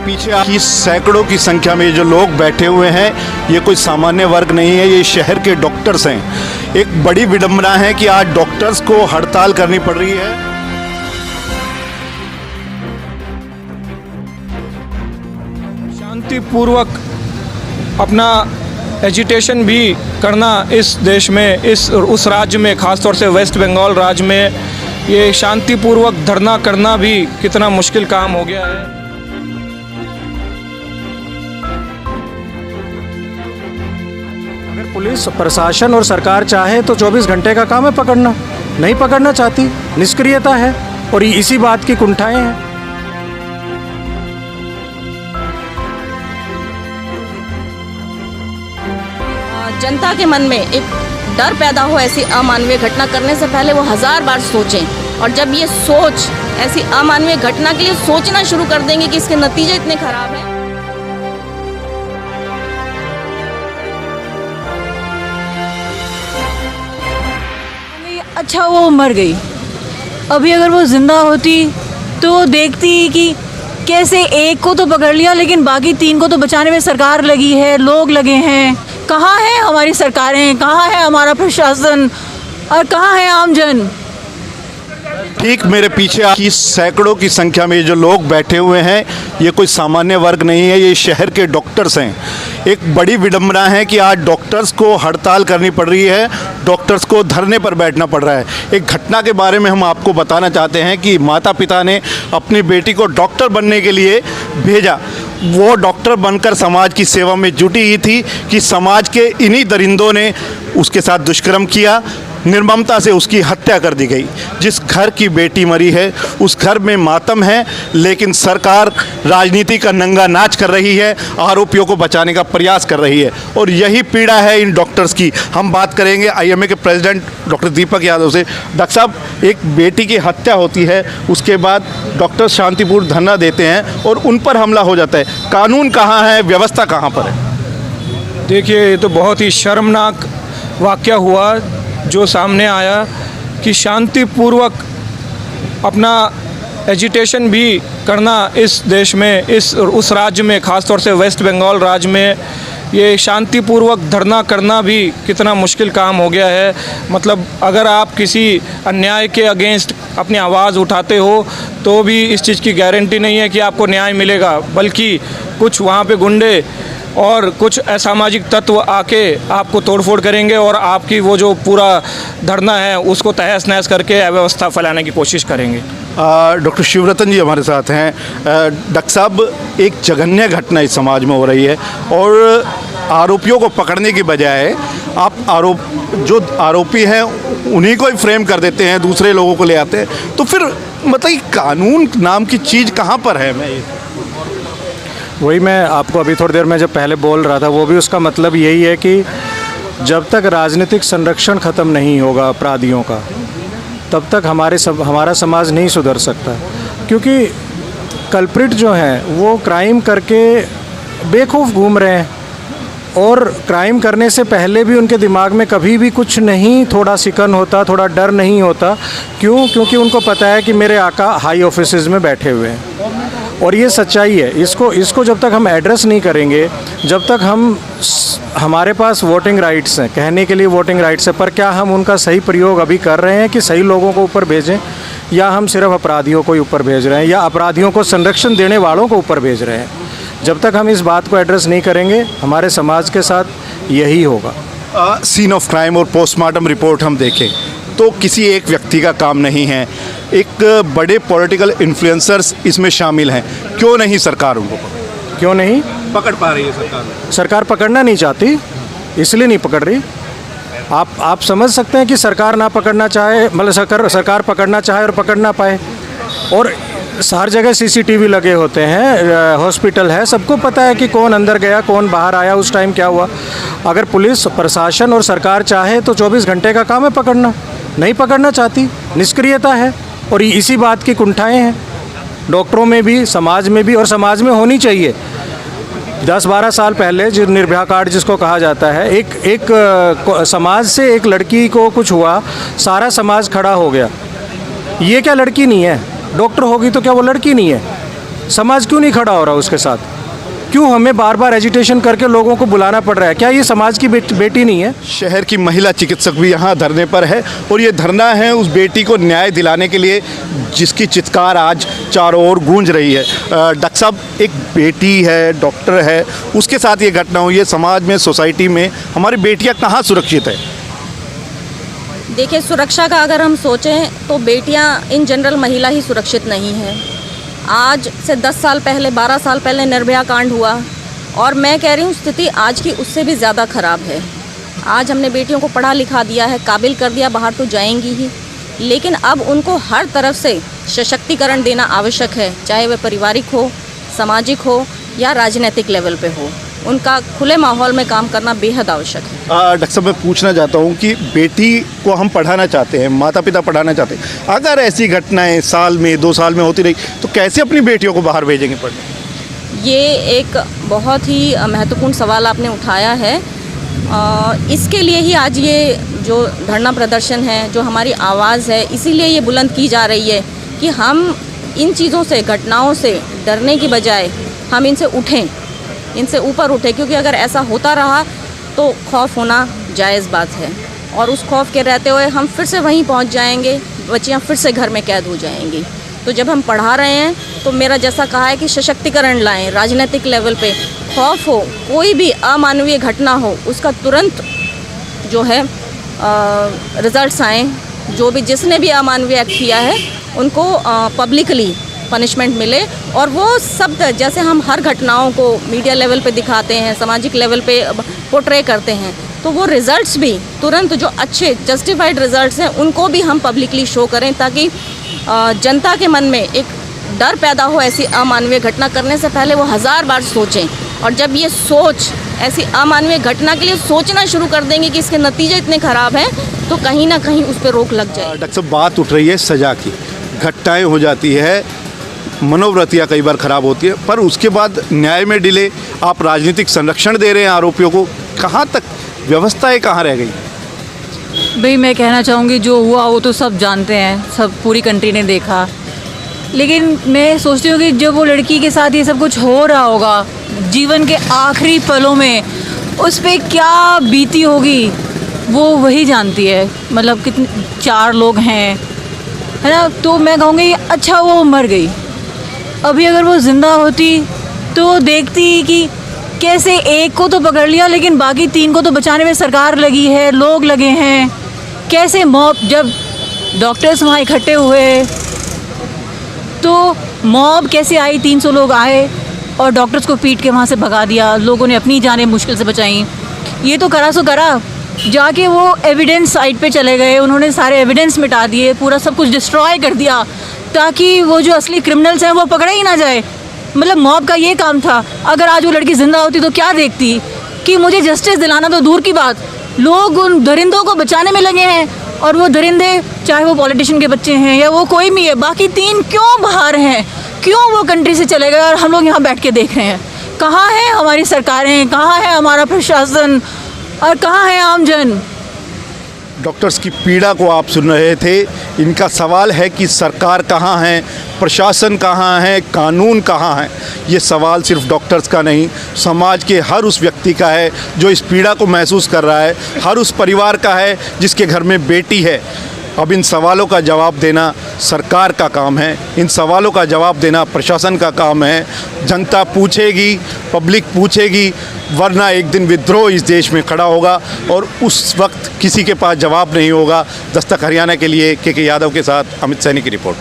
पीछे की सैकड़ों की संख्या में जो लोग बैठे हुए हैं, ये कोई सामान्य वर्ग नहीं है, ये शहर के डॉक्टर्स हैं। एक बड़ी विडंबना है कि आज डॉक्टर्स को हड़ताल करनी पड़ रही है। शांतिपूर्वक अपना एजिटेशन भी करना इस देश में, उस राज्य में, खासतौर से वेस्ट बंगाल राज्य में ये शांतिपूर्वक धरना करना भी कितना मुश्किल काम हो गया है। अगर पुलिस प्रशासन और सरकार चाहे तो 24 घंटे का काम है पकड़ना, नहीं पकड़ना चाहती, निष्क्रियता है और इसी बात की कुंठाएं हैं। जनता के मन में एक डर पैदा हो ऐसी अमानवीय घटना करने से पहले वो 1000 बार सोचें, और जब ये सोच ऐसी अमानवीय घटना के लिए सोचना शुरू कर देंगे कि इसके नतीजे इतने खराब हैं। अच्छा वो मर गई, अभी अगर वो जिंदा होती तो वो देखती कि कैसे एक को तो पकड़ लिया लेकिन बाकी 3 को तो बचाने में सरकार लगी है, लोग लगे हैं। कहाँ है हमारी सरकारें, कहाँ है हमारा प्रशासन और कहाँ है आमजन? ठीक मेरे पीछे की सैकड़ों की संख्या में जो लोग बैठे हुए हैं, ये कोई सामान्य वर्ग नहीं है, ये शहर के डॉक्टर्स हैं। एक बड़ी विडंबना है कि आज डॉक्टर्स को हड़ताल करनी पड़ रही है, डॉक्टर्स को धरने पर बैठना पड़ रहा है। एक घटना के बारे में हम आपको बताना चाहते हैं कि माता पिता ने अपनी बेटी को डॉक्टर बनने के लिए भेजा। वो डॉक्टर बनकर समाज की सेवा में जुटी ही थी कि समाज के इन्हीं दरिंदों ने उसके साथ दुष्कर्म किया, निर्ममता से उसकी हत्या कर दी गई। जिस घर की बेटी मरी है उस घर में मातम है, लेकिन सरकार राजनीति का नंगा नाच कर रही है, आरोपियों को बचाने का प्रयास कर रही है, और यही पीड़ा है इन डॉक्टर्स की। हम बात करेंगे आईएमए के प्रेसिडेंट डॉक्टर दीपक यादव से। डॉक्टर साहब, एक बेटी की हत्या होती है, उसके बाद डॉक्टर शांतिपूर्ण धरना देते हैं और उन पर हमला हो जाता है। कानून कहाँ है, व्यवस्था कहाँ पर है? देखिए, ये तो बहुत ही शर्मनाक वाक़या हुआ जो सामने आया कि शांतिपूर्वक अपना एजिटेशन भी करना इस देश में, उस राज्य में, खासतौर से वेस्ट बंगाल राज्य में ये शांतिपूर्वक धरना करना भी कितना मुश्किल काम हो गया है। मतलब अगर आप किसी अन्याय के अगेंस्ट अपनी आवाज़ उठाते हो तो भी इस चीज़ की गारंटी नहीं है कि आपको न्याय मिलेगा, बल्कि कुछ वहाँ पे गुंडे और कुछ असामाजिक तत्व आके आपको तोड़फोड़ करेंगे और आपकी वो जो पूरा धरना है उसको तहस नहस करके अव्यवस्था फैलाने की कोशिश करेंगे। डॉक्टर शिवरतन जी हमारे साथ हैं। डॉक्टर साहब, एक जघन्य घटना इस समाज में हो रही है और आरोपियों को पकड़ने की बजाय आप जो आरोपी हैं उन्हीं को ही फ्रेम कर देते हैं, दूसरे लोगों को ले आते हैं। तो फिर मतलब कानून नाम की चीज़ कहाँ पर है? वही मैं आपको अभी थोड़ी देर में जब पहले बोल रहा था, वो भी उसका मतलब यही है कि जब तक राजनीतिक संरक्षण ख़त्म नहीं होगा अपराधियों का, तब तक हमारा समाज नहीं सुधर सकता। क्योंकि कल्प्रिट जो हैं वो क्राइम करके बेखौफ घूम रहे हैं, और क्राइम करने से पहले भी उनके दिमाग में कभी भी कुछ नहीं, थोड़ा सिकन होता, थोड़ा डर नहीं होता। क्यों? क्योंकि उनको पता है कि मेरे आका हाई ऑफिसेज में बैठे हुए हैं, और ये सच्चाई है। इसको जब तक हम एड्रेस नहीं करेंगे, जब तक हमारे पास वोटिंग राइट्स हैं, कहने के लिए वोटिंग राइट्स है, पर क्या हम उनका सही प्रयोग अभी कर रहे हैं कि सही लोगों को ऊपर भेजें, या हम सिर्फ अपराधियों को ऊपर भेज रहे हैं, या अपराधियों को संरक्षण देने वालों को ऊपर भेज रहे हैं? जब तक हम इस बात को एड्रेस नहीं करेंगे, हमारे समाज के साथ यही होगा। सीन ऑफ क्राइम और पोस्टमार्टम रिपोर्ट हम देखें तो किसी एक व्यक्ति का काम नहीं है, एक बड़े पॉलिटिकल इन्फ्लुएंसर्स इसमें शामिल हैं। क्यों नहीं सरकार उनको क्यों नहीं पकड़ पा रही है? सरकार पकड़ना नहीं चाहती, इसलिए नहीं पकड़ रही। आप समझ सकते हैं कि सरकार ना पकड़ना चाहे, मतलब सरकार पकड़ना चाहे और पकड़ ना पाए। और हर जगह सीसीटीवी लगे होते हैं, हॉस्पिटल है, सबको पता है कि कौन अंदर गया, कौन बाहर आया, उस टाइम क्या हुआ। अगर पुलिस प्रशासन और सरकार चाहे तो 24 घंटे का काम है पकड़ना, नहीं पकड़ना चाहती, निष्क्रियता है और इसी बात की कुंठाएं हैं डॉक्टरों में भी, समाज में भी, और समाज में होनी चाहिए। 10-12 साल पहले जो निर्भया कार्ड जिसको कहा जाता है, एक समाज से एक लड़की को कुछ हुआ, सारा समाज खड़ा हो गया। ये क्या लड़की नहीं है? डॉक्टर होगी तो क्या वो लड़की नहीं है? समाज क्यों नहीं खड़ा हो रहा उसके साथ? क्यों हमें बार बार एजिटेशन करके लोगों को बुलाना पड़ रहा है? क्या ये समाज की बेटी नहीं है? शहर की महिला चिकित्सक भी यहाँ धरने पर है और ये धरना है उस बेटी को न्याय दिलाने के लिए जिसकी चित्कार आज चारों ओर गूंज रही है। डॉक्टर साहब, एक बेटी है, डॉक्टर है, उसके साथ ये घटना हुई है। समाज में, सोसाइटी में हमारी बेटियाँ कहाँ सुरक्षित है? देखिए, सुरक्षा का अगर हम सोचें तो बेटियां इन जनरल महिला ही सुरक्षित नहीं है। आज से 10 साल पहले, 12 साल पहले निर्भया कांड हुआ और मैं कह रही हूँ स्थिति आज की उससे भी ज़्यादा ख़राब है। आज हमने बेटियों को पढ़ा लिखा दिया है, काबिल कर दिया, बाहर तो जाएंगी ही, लेकिन अब उनको हर तरफ से सशक्तिकरण देना आवश्यक है, चाहे वह पारिवारिक हो, सामाजिक हो या राजनीतिक लेवल पे हो। उनका खुले माहौल में काम करना बेहद आवश्यक है। डॉक्टर साहब, मैं पूछना चाहता हूँ कि बेटी को हम पढ़ाना चाहते हैं, माता पिता पढ़ाना चाहते हैं, अगर ऐसी घटनाएं साल में, 2 साल में होती रही तो कैसे अपनी बेटियों को बाहर भेजेंगे पढ़ने? ये एक बहुत ही महत्वपूर्ण सवाल आपने उठाया है। इसके लिए ही आज ये जो धरना प्रदर्शन है, जो हमारी आवाज़ है, इसीलिए ये बुलंद की जा रही है कि हम इन चीज़ों से, घटनाओं से डरने की बजाय हम इनसे उठें, इनसे ऊपर उठें, क्योंकि अगर ऐसा होता रहा तो खौफ होना जायज़ बात है और उस खौफ के रहते हुए हम फिर से वहीं पहुंच जाएंगे, बच्चियां फिर से घर में कैद हो जाएंगी। तो जब हम पढ़ा रहे हैं तो मेरा जैसा कहा है कि सशक्तिकरण लाएं, राजनीतिक लेवल पे खौफ हो, कोई भी अमानवीय घटना हो उसका तुरंत जो है रिजल्ट्स आएँ। जो भी जिसने भी अमानवीय एक्ट किया है उनको पब्लिकली पनिशमेंट मिले और वो सब जैसे हम हर घटनाओं को मीडिया लेवल पे दिखाते हैं, सामाजिक लेवल पे पोर्ट्रे करते हैं, तो वो रिज़ल्ट्स भी तुरंत जो अच्छे जस्टिफाइड रिज़ल्ट्स हैं उनको भी हम पब्लिकली शो करें, ताकि जनता के मन में एक डर पैदा हो। ऐसी अमानवीय घटना करने से पहले वो 1000 बार सोचें और जब ये सोच ऐसी अमानवीय घटना के लिए सोचना शुरू कर देंगे कि इसके नतीजे इतने ख़राब हैं तो कहीं ना कहीं उस पर रोक लग जाए। डॉक्टर साहब, बात उठ रही है सज़ा की, घटनाएँ हो जाती है, मनोवृत्तियाँ कई बार ख़राब होती है, पर उसके बाद न्याय में डिले, आप राजनीतिक संरक्षण दे रहे हैं आरोपियों को, कहाँ तक व्यवस्थाएं कहाँ रह गई? भाई मैं कहना चाहूँगी जो हुआ वो तो सब जानते हैं, सब पूरी कंट्री ने देखा, लेकिन मैं सोचती हूँ कि जब वो लड़की के साथ ये सब कुछ हो रहा होगा जीवन के आखिरी पलों में, उस पर क्या बीती होगी वो वही जानती है। मतलब कितने 4 लोग हैं, है ना, तो मैं कहूँगी अच्छा वो मर गई। अभी अगर वो ज़िंदा होती तो देखती कि कैसे एक को तो पकड़ लिया लेकिन बाकी 3 को तो बचाने में सरकार लगी है, लोग लगे हैं। कैसे मॉब, जब डॉक्टर्स वहाँ इकट्ठे हुए तो मॉब कैसे आई, 300 लोग आए और डॉक्टर्स को पीट के वहाँ से भगा दिया, लोगों ने अपनी जानें मुश्किल से बचाई। ये तो करा सो करा, जाके वो एविडेंस साइट पे चले गए, उन्होंने सारे एविडेंस मिटा दिए, पूरा सब कुछ डिस्ट्रॉय कर दिया ताकि वो जो असली क्रिमिनल्स हैं वो पकड़े ही ना जाए। मतलब मॉब का ये काम था। अगर आज वो लड़की ज़िंदा होती तो क्या देखती कि मुझे जस्टिस दिलाना तो दूर की बात, लोग उन दरिंदों को बचाने में लगे हैं और वो दरिंदे चाहे वो पॉलिटिशियन के बच्चे हैं या वो कोई भी है, बाकी 3 क्यों बाहर हैं, क्यों वो कंट्री से चले गए और हम लोग यहाँ बैठ के देख रहे हैं? कहाँ है हमारी सरकारें, कहाँ है हमारा प्रशासन और कहाँ है आमजन? डॉक्टर्स की पीड़ा को आप सुन रहे थे। इनका सवाल है कि सरकार कहाँ है, प्रशासन कहाँ है, कानून कहाँ है। ये सवाल सिर्फ डॉक्टर्स का नहीं, समाज के हर उस व्यक्ति का है जो इस पीड़ा को महसूस कर रहा है, हर उस परिवार का है जिसके घर में बेटी है। अब इन सवालों का जवाब देना सरकार का काम है, इन सवालों का जवाब देना प्रशासन का काम है। जनता पूछेगी, पब्लिक पूछेगी, वरना एक दिन विद्रोह इस देश में खड़ा होगा और उस वक्त किसी के पास जवाब नहीं होगा। दस्तक हरियाणा के लिए के यादव के साथ अमित सैनी की रिपोर्ट।